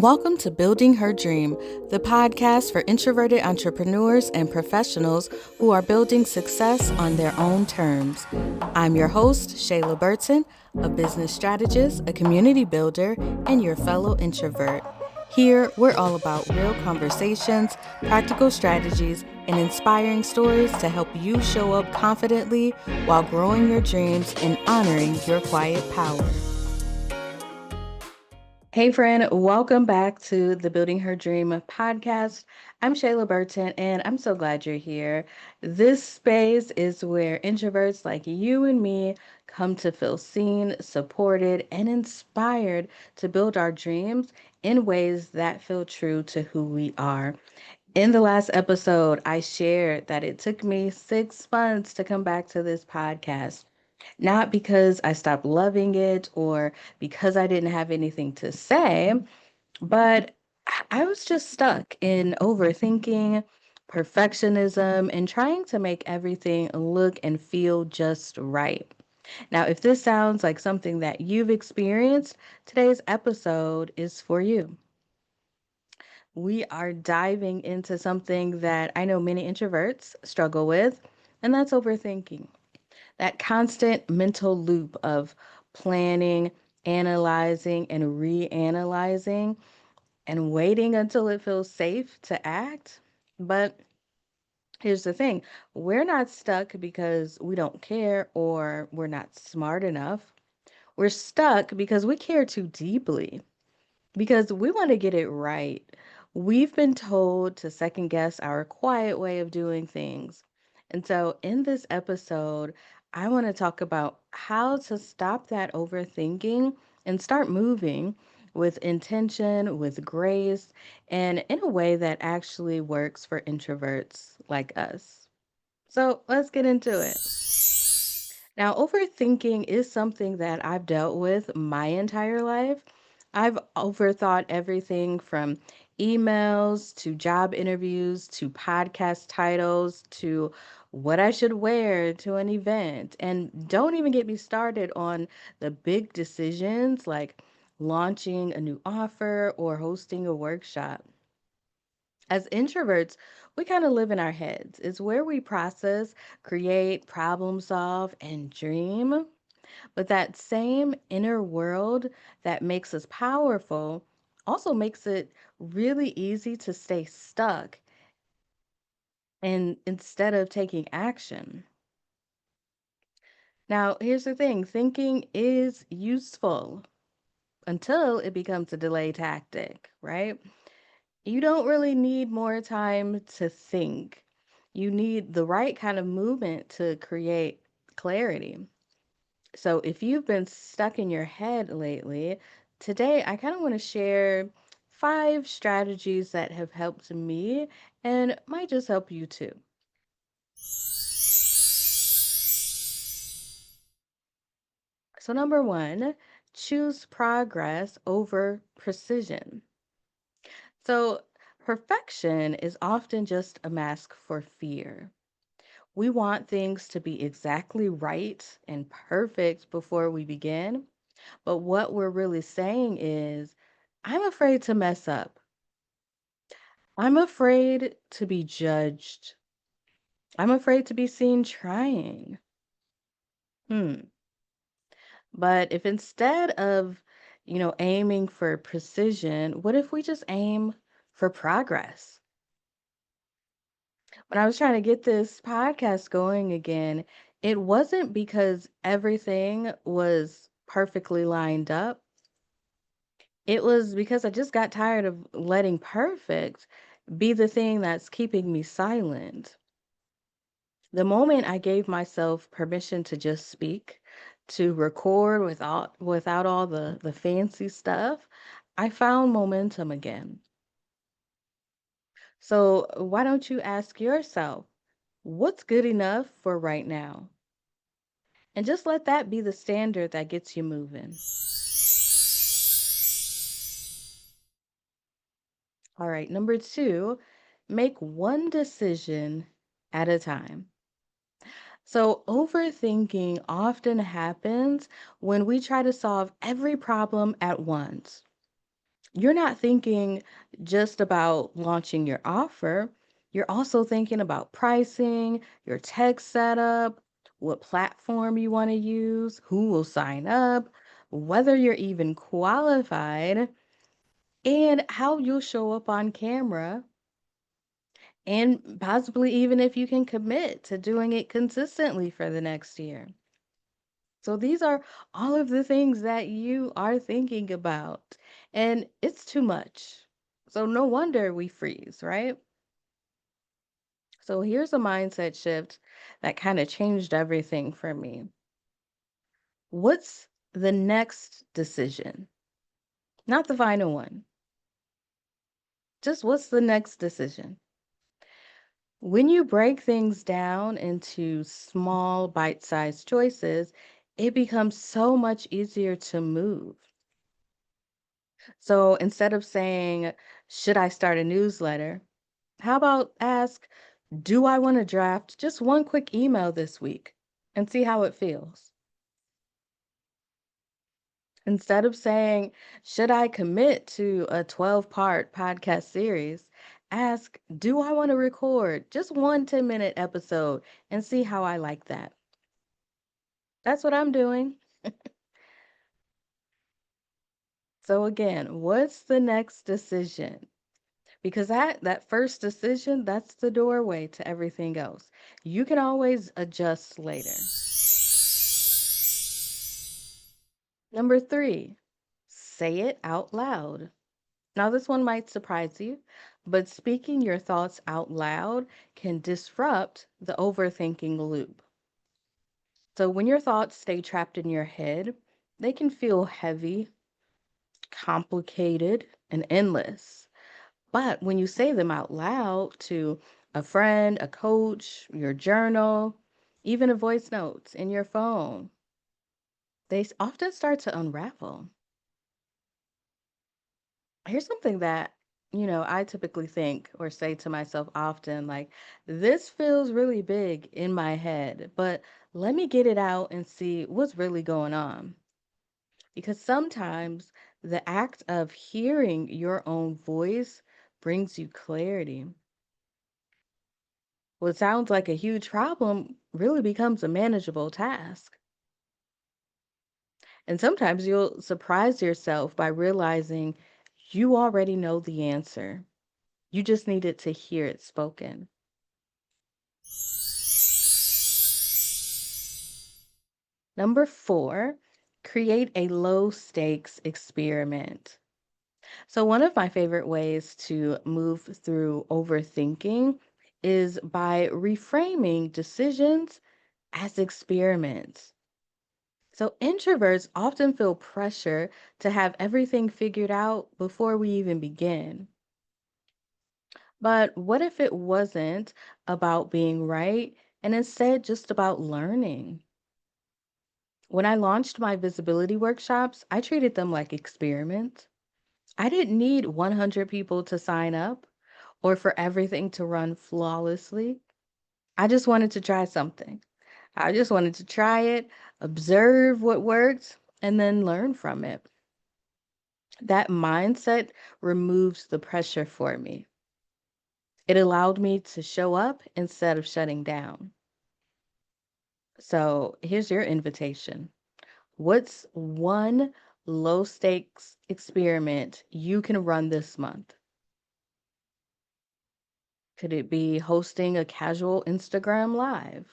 Welcome to Building Her Dream, the podcast for introverted entrepreneurs and professionals who are building success on their own terms. I'm your host, Shayla Burton, a business strategist, a community builder, and your fellow introvert. Here, we're all about real conversations, practical strategies, and inspiring stories to help you show up confidently while growing your dreams and honoring your quiet power. Hey, friend, welcome back to the Building Her Dream podcast. I'm Shayla Burton, and I'm so glad you're here. This space is where introverts like you and me come to feel seen, supported, and inspired to build our dreams in ways that feel true to who we are. In the last episode, I shared that it took me 6 months to come back to this podcast. Not because I stopped loving it or because I didn't have anything to say, but I was just stuck in overthinking, perfectionism, and trying to make everything look and feel just right. Now, if this sounds like something that you've experienced, today's episode is for you. We are diving into something that I know many introverts struggle with, and that's overthinking. That constant mental loop of planning, analyzing, and reanalyzing, and waiting until it feels safe to act. But here's the thing, we're not stuck because we don't care or we're not smart enough. We're stuck because we care too deeply, because we want to get it right. We've been told to second guess our quiet way of doing things. And so, in this episode, I want to talk about how to stop that overthinking and start moving with intention, with grace, and in a way that actually works for introverts like us. So, let's get into it. Now, overthinking is something that I've dealt with my entire life. I've overthought everything from emails to job interviews to podcast titles to what I should wear to an event. And don't even get me started on the big decisions like launching a new offer or hosting a workshop. As introverts, we kind of live in our heads. It's where we process, create, problem solve, and dream. But that same inner world that makes us powerful also makes it really easy to stay stuck and instead of taking action. Now, here's the thing, thinking is useful until it becomes a delay tactic, right? You don't really need more time to think. You need the right kind of movement to create clarity. So, if you've been stuck in your head lately, today I kind of want to share 5 strategies that have helped me and might just help you too. So, number one, choose progress over precision. So, perfection is often just a mask for fear. We want things to be exactly right and perfect before we begin. But what we're really saying is, I'm afraid to mess up. I'm afraid to be judged. I'm afraid to be seen trying. Hmm. But if instead of, aiming for precision, what if we just aim for progress? When I was trying to get this podcast going again, it wasn't because everything was perfectly lined up. It was because I just got tired of letting perfect be the thing that's keeping me silent. The moment I gave myself permission to just speak, to record without all the fancy stuff, I found momentum again. So why don't you ask yourself, what's good enough for right now? And just let that be the standard that gets you moving. All right, number two, make one decision at a time. So, overthinking often happens when we try to solve every problem at once. You're not thinking just about launching your offer. You're also thinking about pricing, your tech setup, what platform you want to use, who will sign up, whether you're even qualified, and how you'll show up on camera, and possibly even if you can commit to doing it consistently for the next year. So these are all of the things that you are thinking about, and it's too much. So no wonder we freeze, right? So here's a mindset shift that kind of changed everything for me. What's the next decision? Not the final one. Just what's the next decision? When you break things down into small, bite sized choices, it becomes so much easier to move. So instead of saying, should I start a newsletter? How about ask, do I want to draft just one quick email this week and see how it feels? Instead of saying, should I commit to a 12-part podcast series? Ask, do I want to record just one 10-minute episode and see how I like that? That's what I'm doing. So again, what's the next decision? Because that first decision, that's the doorway to everything else. You can always adjust later. Number 3, say it out loud. Now, this one might surprise you, but speaking your thoughts out loud can disrupt the overthinking loop. So, when your thoughts stay trapped in your head, they can feel heavy, complicated, and endless. But when you say them out loud to a friend, a coach, your journal, even a voice note in your phone, often start to unravel. Here's something that, I typically think or say to myself often like, this feels really big in my head, but let me get it out and see what's really going on. Because sometimes the act of hearing your own voice brings you clarity. What sounds like a huge problem really becomes a manageable task. And sometimes you'll surprise yourself by realizing you already know the answer. You just needed to hear it spoken. Number 4, create a low stakes experiment. So, one of my favorite ways to move through overthinking is by reframing decisions as experiments. So, introverts often feel pressure to have everything figured out before we even begin. But what if it wasn't about being right and instead just about learning? When I launched my visibility workshops, I treated them like experiments. I didn't need 100 people to sign up or for everything to run flawlessly. I just wanted to try something. I just wanted to try it, observe what worked, and then learn from it. That mindset removes the pressure for me. It allowed me to show up instead of shutting down. So here's your invitation. What's one low stakes experiment you can run this month? Could it be hosting a casual Instagram live?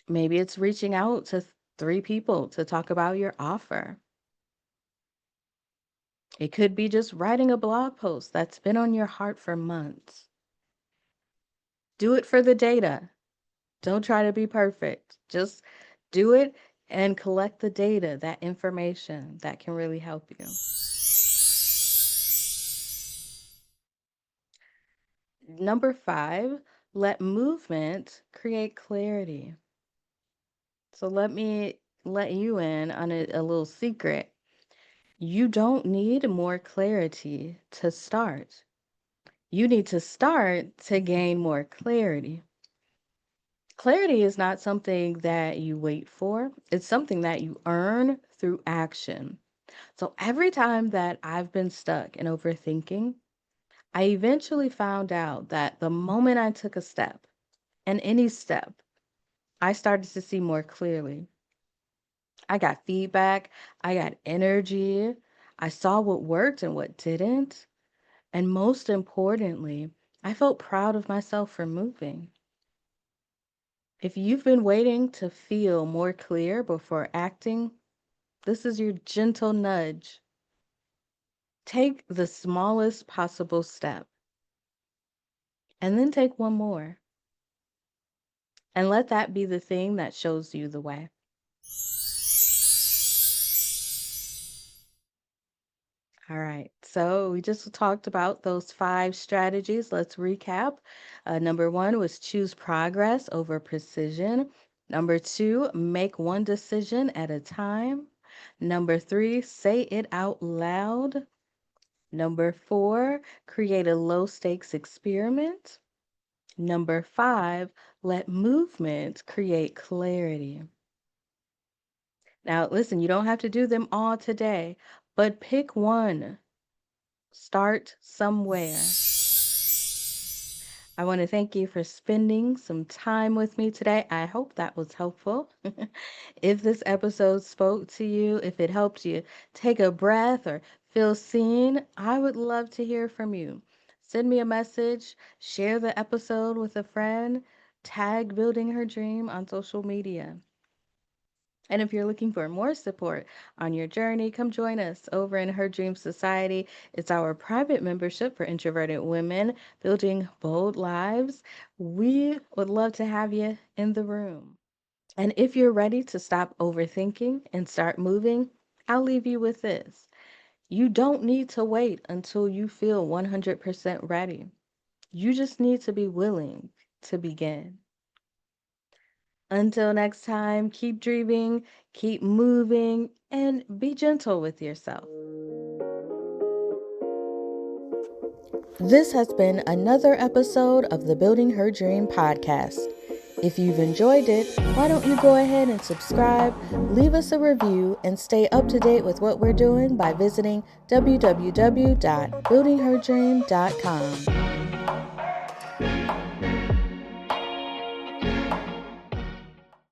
Maybe it's reaching out to 3 people to talk about your offer. It could be just writing a blog post that's been on your heart for months. Do it for the data. Don't try to be perfect. Just do it and collect the data, that information that can really help you. Number 5, let movement create clarity. So let me let you in on a little secret. You don't need more clarity to start. You need to start to gain more clarity. Clarity is not something that you wait for, it's something that you earn through action. So every time that I've been stuck in overthinking, I eventually found out that the moment I took a step, and any step, I started to see more clearly. I got feedback, I got energy, I saw what worked and what didn't. And most importantly, I felt proud of myself for moving. If you've been waiting to feel more clear before acting, this is your gentle nudge. Take the smallest possible step and then take one more. And let that be the thing that shows you the way. All right. So we just talked about those 5 strategies. Let's recap. Number 1 was choose progress over precision. Number 2, make one decision at a time. Number 3, say it out loud. Number 4, create a low stakes experiment. Number 5, let movement create clarity. Now, listen, you don't have to do them all today, but pick one. Start somewhere. I want to thank you for spending some time with me today. I hope that was helpful. If this episode spoke to you, if it helped you take a breath or feel seen, I would love to hear from you. Send me a message, share the episode with a friend, tag Building Her Dream on social media. And if you're looking for more support on your journey, come join us over in Her Dream Society. It's our private membership for introverted women building bold lives. We would love to have you in the room. And if you're ready to stop overthinking and start moving, I'll leave you with this. You don't need to wait until you feel 100% ready. You just need to be willing to begin. Until next time, keep dreaming, keep moving, and be gentle with yourself. This has been another episode of the Building Her Dream podcast. If you've enjoyed it, why don't you go ahead and subscribe, leave us a review, and stay up to date with what we're doing by visiting www.buildingherdream.com.